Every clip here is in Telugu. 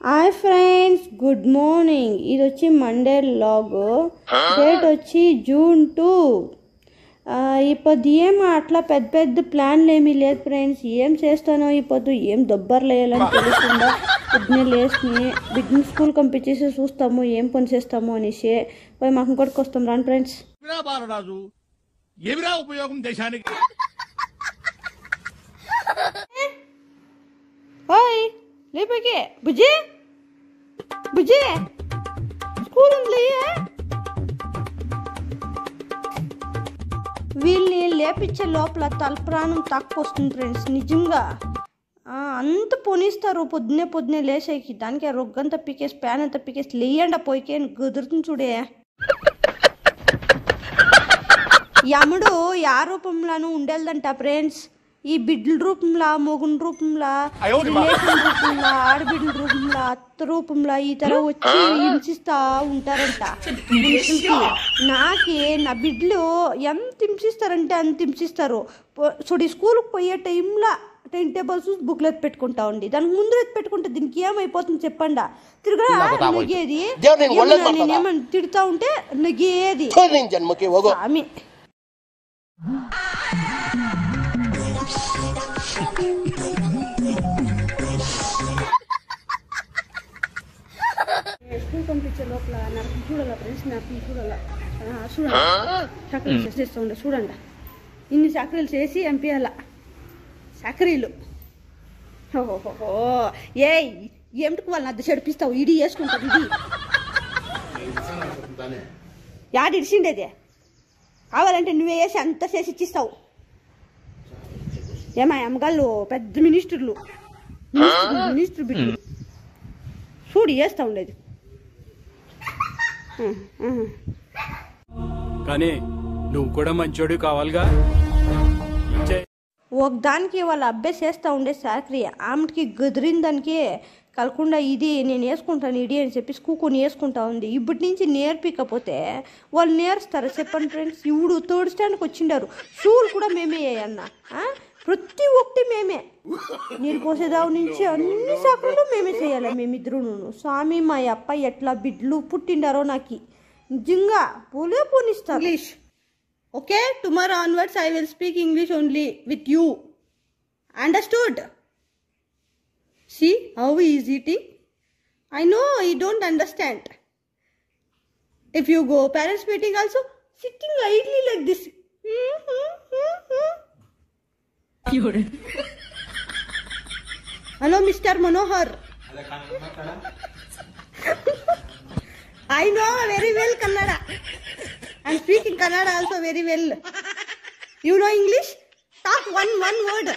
Hi friends, good morning. ఇది వచ్చి మండే లాగ్. డేట్ వచ్చి June 2. ఇప్పుడు ఏం అట్లా పెద్ద పెద్ద ప్లాన్లు ఏమీ లేదు ఫ్రెండ్స్. ఏం చేస్తానో ఇప్పుడు ఏం దొబ్బర్లు వేయాలని తెలుస్తుందా. పొద్దున్నే లేచి బిడ్డని స్కూల్ పంపించేసి చూస్తాము ఏం పని చేస్తాము అనేసి పోయి మాకు ఇంకోటికి వస్తాం. రాను ఫ్రెండ్స్. ఉపయోగం దేశానికి. ఓయ్ లేపకే బుజ్జి బుజ్జి స్కూల్ ఉంది. వీళ్ళని లేపించే లోపల తలప్రాణం తక్కువ వస్తుంది ఫ్రెండ్స్. నిజంగా అంత పొనిస్తారు పొద్దున్నే లేచేకి. దానికి రొగ్గంతా పీకేసి ప్యాన్ అంతా పీకేసి లేయండి పోయికే కుదురుతుంది చూడే. యముడు యా రూపంలోనూ ఉండేదంట ఫ్రెండ్స్. ఈ బిడ్డల రూపంలో, మొగుని రూపంలో, రిలేషన్ రూపంలో, ఆడబిడ్డల రూపంలో, అత్త రూపంలో ఈ తర వచ్చి హింసిస్తా ఉంటారంట. నాకే నా బిడ్డలు ఎంత హింసిస్తారంటే అంత హింసిస్తారు. చూడు స్కూల్కి పోయే టైంలో టైం టేబుల్స్ బుక్లు ఎత్తి పెట్టుకుంటా ఉండి దానికి ముందు ఎత్తి పెట్టుకుంటే దీనికి ఏమైపోతుంది చెప్పండి. తిరగా నగేది నేనేమని తిడుతా ఉంటే నగేది స్వామి. స్కూల్ పంపించే లోపల నాకు చూడాల ఫ్రెండ్స్, నాకు చూడాల చూడండి. చాకరీలు చేస్తూ ఉండే చూడండి. ఇన్ని చాకరీలు చేసి ఎంపీయాల చాకరీలు. ఓహో ఏ ఏమిటికి వాళ్ళని అద్దె చెడిపిస్తావు? ఇడి వేసుకుంటావు. ఇది యాడ ఇడిచిండేదే కావాలంటే నువ్వే వేసి అంత చేసి ఇచ్చిస్తావు. ఏమా అమ్మగాళ్ళు పెద్ద మినిస్టర్లు బిడ్డలు చూడు వేస్తా ఉండేది. కానీ నువ్వు కూడా మంచోడు కావాలిగా. ఒక దానికి వాళ్ళ అబ్బాయి చేస్తూ ఉండే సాకరీ ఆమెకి గదిరిన దానికి కలకుండా ఇది నేను వేసుకుంటాను ఇడి అని చెప్పి కూకొని వేసుకుంటా ఉంది. ఇప్పటి నుంచి నేర్పికపోతే వాళ్ళు నేర్స్తారు చెప్పండి ఫ్రెండ్స్. ఇప్పుడు థర్డ్ స్టాండ్కి వచ్చిండారు. షూలు కూడా మేమే అన్న ప్రతి ఒక్కటి మేమే. నీరు పోసేదావు నుంచి అన్ని సాకులు మేమే చేయాలి మేమిద్దరు. స్వామి మా అప్ప ఎట్లా బిడ్డలు పుట్టిండారో నాకు నిజంగా పోనిస్తారు. English okay, tomorrow onwards I will speak English only with you. Understood? See how he is eating? I know he don't understand. If you go parents meeting also, sitting idly like this. Hello Mr. Manohar. I know very well Kannada. I am speaking Kannada also very well. You know English? Talk one word.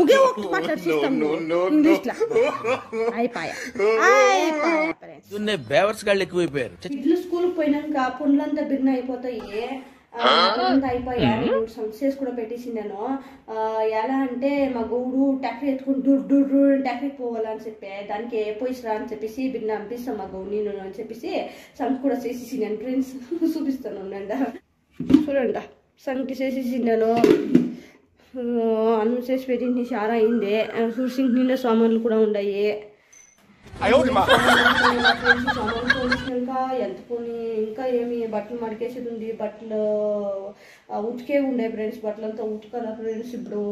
ఒకే ఒకటి మాట్లాడిస్తాం ఇంగ్లీష్ లో. అయిపోయా ఇల్లు స్కూల్కి పోయినాక పనులంతా భిన్న అయిపోతాయి. అయిపోయా నేను సంస్థ కూడా పెట్టేసిండాను. ఎలా అంటే మా గౌడు ట్యాక్సీ ఎత్తుకుని ట్యాక్సీకి పోవాలని చెప్పి దానికి పోయిసరా అని చెప్పేసి బిన్న పంపిస్తాం మా గౌడు నేను అని చెప్పేసి సంస్థ కూడా చేసేసిండాను ఫ్రెండ్స్. చూపిస్తాను చూడండి. సంఖ్య చేసేసిండాను. అన్నం చేసి పెట్టింది చాలా అయింది. సింక్ నిండా సామాన్లు కూడా ఉన్నాయి. సామాన్లు పోనిసినాక ఎంత పోని ఇంకా ఏమి బట్టలు మడికేసేది ఉంది. బట్టలు ఉతికే ఉండే ఫ్రెండ్స్. బట్టలు అంతా ఉతకాల ఫ్రెండ్స్. ఇప్పుడు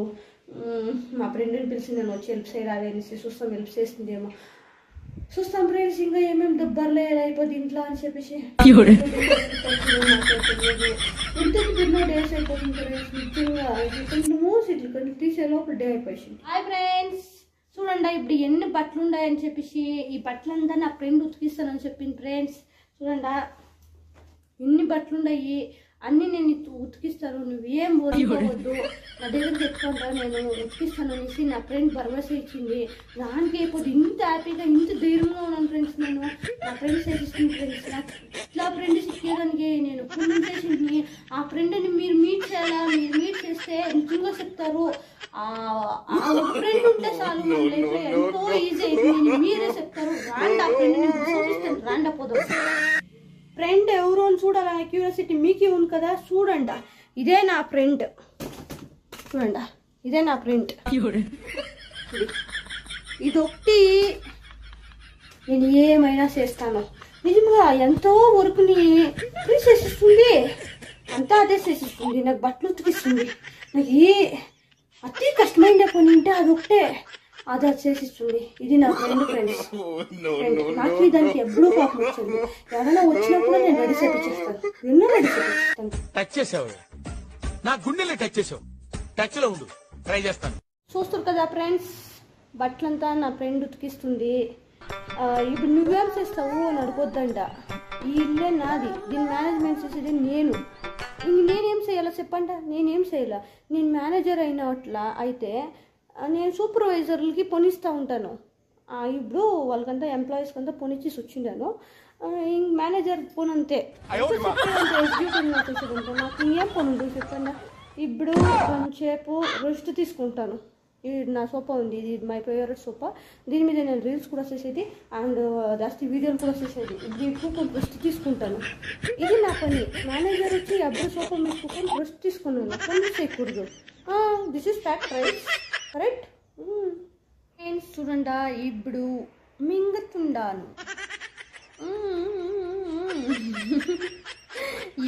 మా ఫ్రెండ్ని పిలిచి నేను వచ్చి హెల్ప్ చేయరాలి అనేసి చూస్తాం. హెల్ప్ చేస్తుందేమో చూస్తాం ఫ్రెండ్స్. ఇంకా ఏమేమి దెబ్బర్లే అయిపోద్ది ఇంట్లో అని చెప్పేసి ఎన్నో డేస్ అయిపోతుంది ఫ్రెండ్స్. నిజంగా ఇట్లా తీసే లోపల డే అయిపోయింది. హాయ్ ఫ్రెండ్స్, చూడండి ఇప్పుడు ఎన్ని బట్టలు ఉన్నాయని చెప్పేసి ఈ బట్టలంతా నా ఫ్రెండ్ ఉతికిస్తానని చెప్పింది ఫ్రెండ్స్. చూడండి ఎన్ని బట్టలు ఉన్నాయి అన్నీ నేను ఉతికిస్తాను, నువ్వేం బోరిపోవద్దు, నా దగ్గర తెచ్చుకుంటా, నేను ఉతికిస్తాను అనేసి నా ఫ్రెండ్ భరోసా ఇచ్చింది. దానికి అయిపోతే ఇంత హ్యాపీగా ఇంత ధైర్యంగా ఉన్నాను ఫ్రెండ్స్. నేను నా ఫ్రెండ్ చేసిస్తుంది ఫ్రెండ్స్. నాకు ఇట్లా ఫ్రెండ్ ఇచ్చేయడానికి నేను ఫుల్ చేసింది. ఆ ఫ్రెండ్ని మీరు మీట్ చేయాలా, మీరు మీట్ చేస్తే నిజంగా చెప్తారు. ఫ్రెండ్ ఉంటే చాలు మన లైఫ్లో ఎంతో ఈజీ అయిపోయింది. మీరే చెప్తారు రాండా ఫ్రెండ్ చూపిస్తాను రాండా పోదాం. ఫ్రెండ్ ఎవరు అని చూడాలన్న క్యూరియాసిటీ మీకే ఉంది కదా. చూడండి ఇదే నా ఫ్రెండ్. చూడండి ఇదే నా ఫ్రెండ్. ఏమైనా చేస్తాను. నిజంగా ఎంతో వర్క్ని ఫ్రీ చేసిస్తుంది, అంతా అదే చేసిస్తుంది. నాకు బట్టలు ఉతికిస్తుంది. నాకు అతి కష్టమైన పని ఉంటే అదొకటే, అది చేసిస్తుంది. ఇది నా ఫ్రెండ్స్. నాకు దానికి ఎప్పుడూ కోపం వచ్చింది. ఎవరైనా వచ్చినప్పుడు నేను రెడీ చేపిస్తాను, ఎన్నో రెడీ చేపిస్తాను. టచ్ చేసావు, నా గుండెల్ని టచ్ చేసావు. టచ్ లో ఉండు, ట్రై చేస్తాను. చూస్తారు కదా ఫ్రెండ్స్, బట్టలంతా నా ఫ్రెండ్ ఉతికిస్తుంది. ఇప్పుడు నువ్వేం చేస్తావు అని అడుగుద్దంట. ఈ ఇల్లే నాది, దీని మేనేజ్మెంట్ చేసేది నేను. నేనేం చేయాలా చెప్పండి? నేనేం చేయాలా? నేను మేనేజర్ అయిన అట్లా అయితే నేను సూపర్వైజర్లకి పొనిస్తూ ఉంటాను. ఇప్పుడు వాళ్ళకంతా ఎంప్లాయీస్కి అంతా పొనిచ్చేసి వచ్చిండాను. మేనేజర్ పోను అంతే, ఎగ్జిక్యూటివ్ ఉంటాను. నాకు ఇంకేం పని ఉంటుంది చెప్పండి? ఇప్పుడు కొంచెంసేపు రెస్ట్ తీసుకుంటాను. ఇది నా సోఫా ఉంది, ఇది మై ఫేవరెట్ సోఫా. దీని మీద నేను రీల్స్ కూడా చేసేది అండ్ జాస్తి వీడియోలు కూడా చేసేది. ఇప్పుడు ఎక్కువ రెస్ట్ తీసుకుంటాను. ఇది నా పని. మేనేజర్ వచ్చి అప్పుడు సోఫా మీద కూర్చొని రెస్ట్ తీసుకున్నాను, పని చేయకూడదు. This is fact, right? Correct. Friends చూడండి, ఇప్పుడు మింగుతుండాను.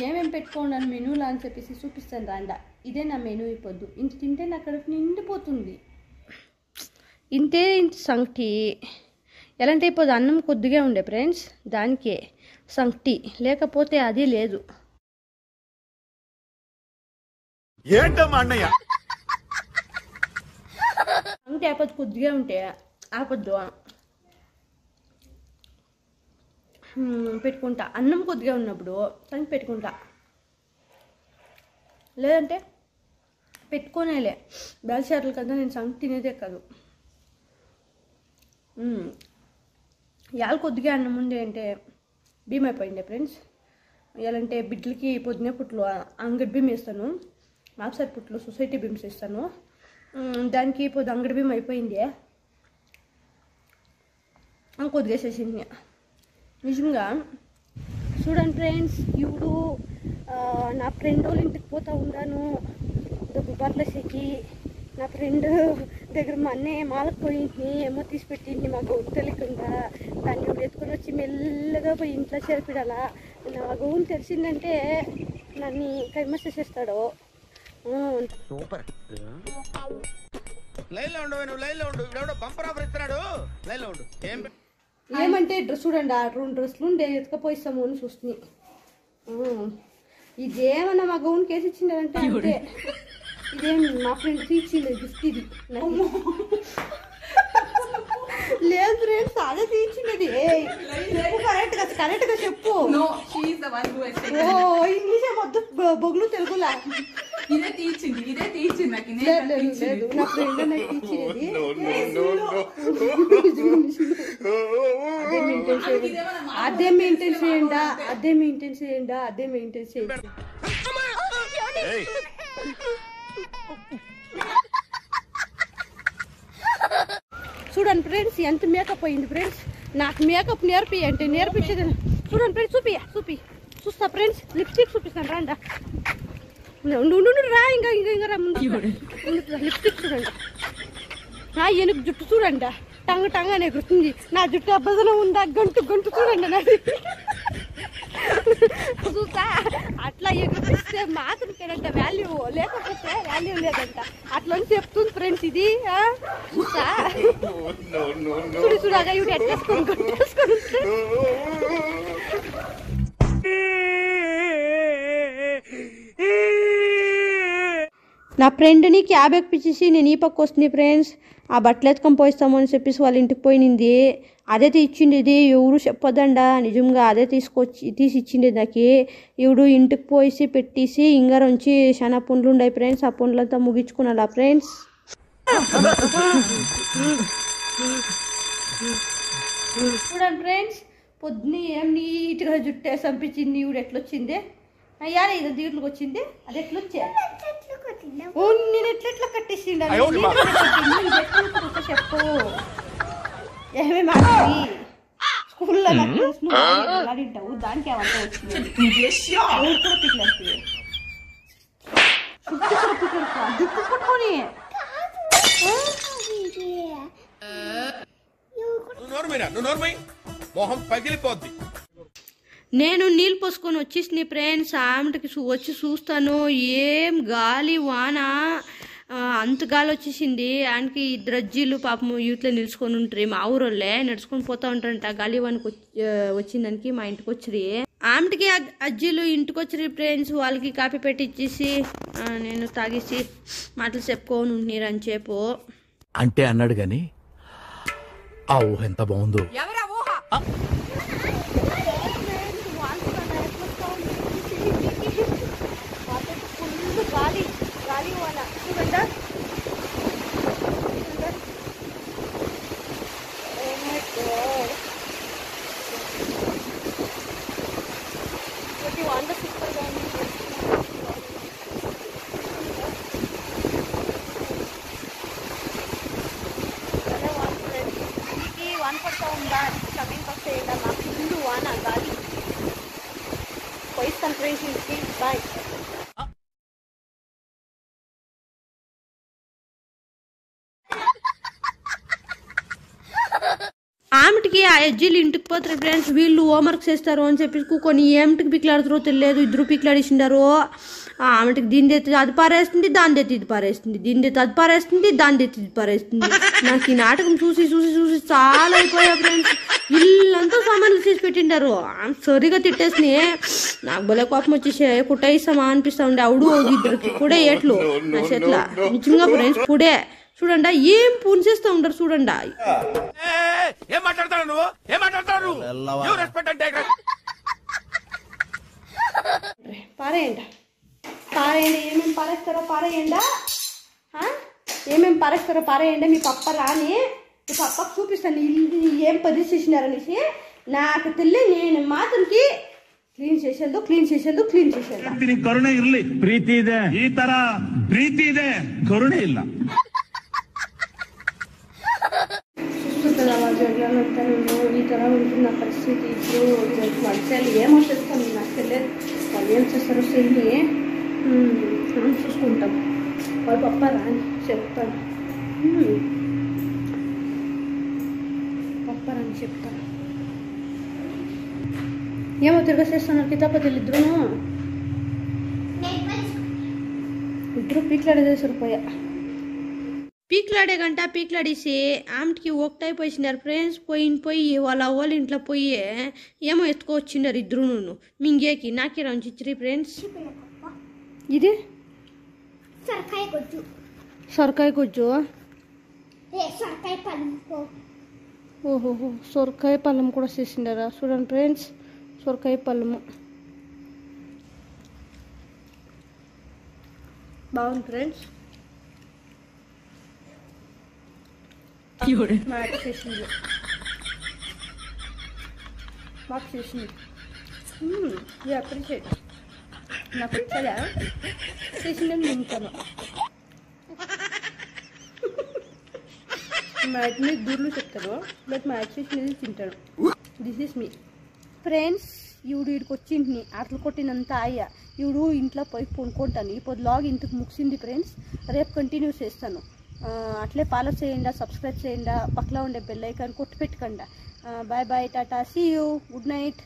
ఏమేమి పెట్టుకోండి మెనూలా అని చెప్పేసి చూపిస్తాను రాండా. ఇదే నా మెనూ. అయిపోద్దు ఇంత తింటే నా కడుపు నిండిపోతుంది. ఇంత సంగటి ఎలాంటి అయిపోదు. అన్నం కొద్దిగా ఉండే ఫ్రెండ్స్, దానికే సంగటి, లేకపోతే అది లేదు. ఏంటమ్మా అన్నయ్య, సంగటి అయిపోద్దు, కొద్దిగా ఉంటే ఆపొద్దు. పెట్టుకుంటా. అన్నం కొద్దిగా ఉన్నప్పుడు సంగటి పెట్టుకుంటా, లేదంటే పెట్టుకోనేలే. బ్యాల్చార్లు కదా, నేను సంగటి తినేదే కాదు. ఇవాళ కొద్దిగా అన్నం ఉంది అంటే బియ్యం అయిపోయింది ఫ్రెండ్స్. ఇవాళంటే బిడ్డలకి పొద్దునే పుట్లు అంగడి బియ్యం వేస్తాను, మాక్సారి పుట్లు సొసైటీ బియ్యం ఇస్తాను. దానికి పొద్దు అంగడి బియ్యం అయిపోయింది, కొద్దిగా వేసేసింది. నిజంగా చూడండి ఫ్రెండ్స్, ఇప్పుడు నా ఫ్రెండ్ వాళ్ళ ఇంటికి పోతూ ఉన్నాను బట్టలకి. నా ఫ్రెండ్ దగ్గర మా అన్నయ్య మాలకు పోయింది, ఏమో తీసి పెట్టింది మా గౌన్ తెలియకుండా. దాన్ని ఎత్తుకొని వచ్చి మెల్లగా పోయి ఇంట్లో చేర్పిడాలా. నా గౌన్ తెలిసిందంటే నన్ను కైమస్ చేసేస్తాడు. సూపర్. లైన్ లో ఉండు, నువ్వు లైన్ లో ఉండు. ఇప్పుడు బంపర్ ఆఫర్ ఇస్తున్నాడు, లైన్ లో ఉండు. ఏమంటే డ్రెస్ చూడండి, 2 డ్రెస్సులు ఉండే ఎత్తుకపోయిస్తాము అని చూస్తుంది. ఇదేమన్నా మా గౌన్ కేసు ఇచ్చిందంటే అంతే. ఇదేం మా ఫ్రెండ్ తీర్చింది గిఫ్ట్. ఇది లేదు ఫ్రెండ్స్, అదే తీర్చింది. కరెక్ట్ గా చెప్పు. ఇంగ్లీష్ మొద్దు బొగ్గులు తెలుగులా. ఇదే తీర్చింది లేదు, నా ఫ్రెండ్ నాకు తీర్చినది. అదే మెయింటైన్ చేయండి. చూడండి ఫ్రెండ్స్, ఎంత మేకప్ అయింది ఫ్రెండ్స్. నాకు మేకప్ నేర్పియంటే నేర్పించేది. చూడండి ఫ్రెండ్స్, చూస్తా ఫ్రెండ్స్. లిప్స్టిక్ చూపిస్తాను రాండా. రా ఇంకా రా ముందు. లిప్స్టిక్ చూడండి. ఎనుకు జుట్టు చూడండి, టంగ అనే గుర్తుంది. నా జుట్టు అబ్బదనం ఉందా, గంటు చూడండి నాది. చూసా అట్లా ఎగురిస్తే మాత్రం వాల్యూ, లేకపోతే వాల్యూ లేదంట. అట్లా చెప్తుంది ఫ్రెండ్స్. ఇది చూసా చూడగా ఇవి ఎట్టేసుకొని కొట్టేసుకొని. నా ఫ్రెండ్ని క్యాబ్ ఎక్కిపించేసి నేను ఈ పక్క వస్తుంది ఫ్రెండ్స్. ఆ బట్టలు ఎత్తుకొని పోయిస్తాము అని చెప్పేసి వాళ్ళ ఇంటికి పోయినింది. అదే ఇచ్చింది. ఇది ఎవరు చెప్పదండ, నిజంగా అదే తీసి ఇచ్చింది నాకు. ఇవిడు ఇంటికి పోయి పెట్టేసి ఇంగారంచి చాలా పనులు ఉన్నాయి ఫ్రెండ్స్. ఆ పనులంతా ముగించుకున్నాలా ఫ్రెండ్స్. చూడండి ఫ్రెండ్స్, పొద్దున్న ఏం నీట్గా జుట్టే సంపించింది. ఇవిడు ఎట్లొచ్చింది అయ్యా, ఇది దీంట్లోకి వచ్చింది. అది ఎట్లొచ్చా నేను ఎట్లా కట్టేసిండు చెప్పు. ఏమేమి ఆడి స్కూల్లో ఆడింటావు, దానికి ఏమంతా వచ్చింది. జుట్టు పట్టుకొని నువ్వు నోర్మై మొహం పగిలిపోద్ది. నేను నీళ్ళు పోసుకొని వచ్చేసిన ఫ్రెండ్స్, ఆమెకి వచ్చి చూస్తాను, ఏం గాలి వాన, అంత గాలి వచ్చేసింది. ఆయనకి ఇద్దరు అజ్జీలు పాపం యూత్లో నిలుచుకొని ఉంటారు, మా ఊరోళ్ళే నడుచుకొని పోతా ఉంటారంట. గాలి వానకి వచ్చిందానికి మా ఇంటికి వచ్చి ఆమెకి అజ్జీలు ఇంటికి వచ్చి ఫ్రెండ్స్, వాళ్ళకి కాఫీ పెట్టి ఇచ్చేసి నేను తాగేసి మాటలు చెప్పుకోని ఉంటున్నారు అని చెప్పు అంటే అన్నాడు గాని ఆ ఊహ ఎంత బాగుందో. గాలి గాలి వాన చూడండి. వాన సూపర్గా ఉంది. వాన పడతా ఉందా కమింగ్ వస్తాయండి మా ఫుల్ వాన గాలి. పోయిస్తాను ఫ్రెండ్స్ ఇంటికి, బాయ్. ఆమెటికి ఆ అజ్జీలు ఇంటికి పోతారు ఫ్రెండ్స్, వీళ్ళు హోంవర్క్ చేస్తారు అని చెప్పి కూకొని ఏమిటికి పిక్లాడుతారో తెలియదు, ఇద్దరు పిక్లాడేసిండారు. ఆమెటికి దీని తెచ్చి అది పారేస్తుంది, దాని తెచ్చి ఇది పారేస్తుంది, దీని తెచ్చి అది పారేస్తుంది, దాని తెచ్చి ఇది పారేస్తుంది. నాకు ఈ నాటకం చూసి చూసి చూసి చాలా అయిపోయా ఫ్రెండ్స్. ఇల్లంతా సామాన్లు చేసి పెట్టిండారు, సరిగా తిట్టేసి నాకు భలే కోపం వచ్చేసి కుట్టాయిస్తామా అనిపిస్తా ఉండే. అవుడు ఇద్దరికి కూడా ఏట్లు నా చేట్ల నిజంగా ఫ్రెండ్స్. పుడే చూడండి ఏం పుంచేస్తా ఉంటారు చూడండి. ఏం మాట్లాడతాడు నువ్వు? ఏం మాట్లాడతాడు? పారేయండి పారేయండి, ఏమేమి పారేస్తారో పారేయండా, ఏమేమి పారేస్తారో పారేయండి. మీ పప్ప రాని మీ పప్పకు చూపిస్తాను ఇల్లు ఏం పని చేసినారనేసి. నాకు తెలియదు, నేను మాత్రంకి ಕ್ಲೀನ್ చేసేದು ಕ್ಲೀನ್ చేసేದು ಕ್ಲೀನ್ చేసేದು. ಕರುಣೆ ಇರಲಿ, ಪ್ರೀತಿ ಇದೆ, ಈ ತರ ಪ್ರೀತಿ ಇದೆ, ಕರುಣೆ ಇಲ್ಲ. ఈ ತರ ఉంటున్న పరిస్థితి ఇప్పుడు మనుషులు ఏమొచ్చేస్తాను నాకు తెలియదు, వాళ్ళు ఏం చేస్తారో తెలియ చూసుకుంటాం. వాళ్ళ పప్ప రాని చెప్తాను, పప్ప రాని చెప్తాను. ఏమో తిరగేస్తున్నారు కితాపతిలు ఇద్దరు పీక్లాడే సరిపోయా. పీక్లాడే గంట పీక్లాడేసి ఆమెకి ఒకటైపోయినారు ఫ్రెండ్స్. పోయి వాళ్ళ వాళ్ళ ఇంట్లో పోయి ఏమో ఎత్తుకొచ్చినారు ఇద్దరు. మింగేకి నాకే రంచిచ్చి ఫ్రెండ్స్. ఇది సొరకాయ కొజ్జు. ఓహోహో సొరకాయ పళ్ళం కూడా చేసిండారా చూడండి ఫ్రెండ్స్. సొరకాయ పళ్ళము బాగుంది ఫ్రెండ్స్. చేసింది బాగా చేసింది. అప్రిషియేట్ నాకు వచ్చాదా చేసిందని తింటాను. మా అడ్ని దూర్లు చెప్తారు బట్ మా యాడ్ చేసినది తింటాను. దిస్ ఈస్ మీ ఫ్రెండ్స్. ఇవిడు వీడికి వచ్చింది అట్లా కొట్టినంత అయ్యా. ఇవిడు ఇంట్లో పోయి కొనుక్కుంటాను. ఇప్పుడు లాగ్ ఇంతకు ముగిసింది ఫ్రెండ్స్. రేపు కంటిన్యూ చేస్తాను. అట్లే ఫాలో చేయండి, సబ్స్క్రైబ్ చేయండి, పక్కన ఉండే బెల్ ఐకాన్ కొట్టి పెట్టుకోండి. Bye bye, tata, see you, good night.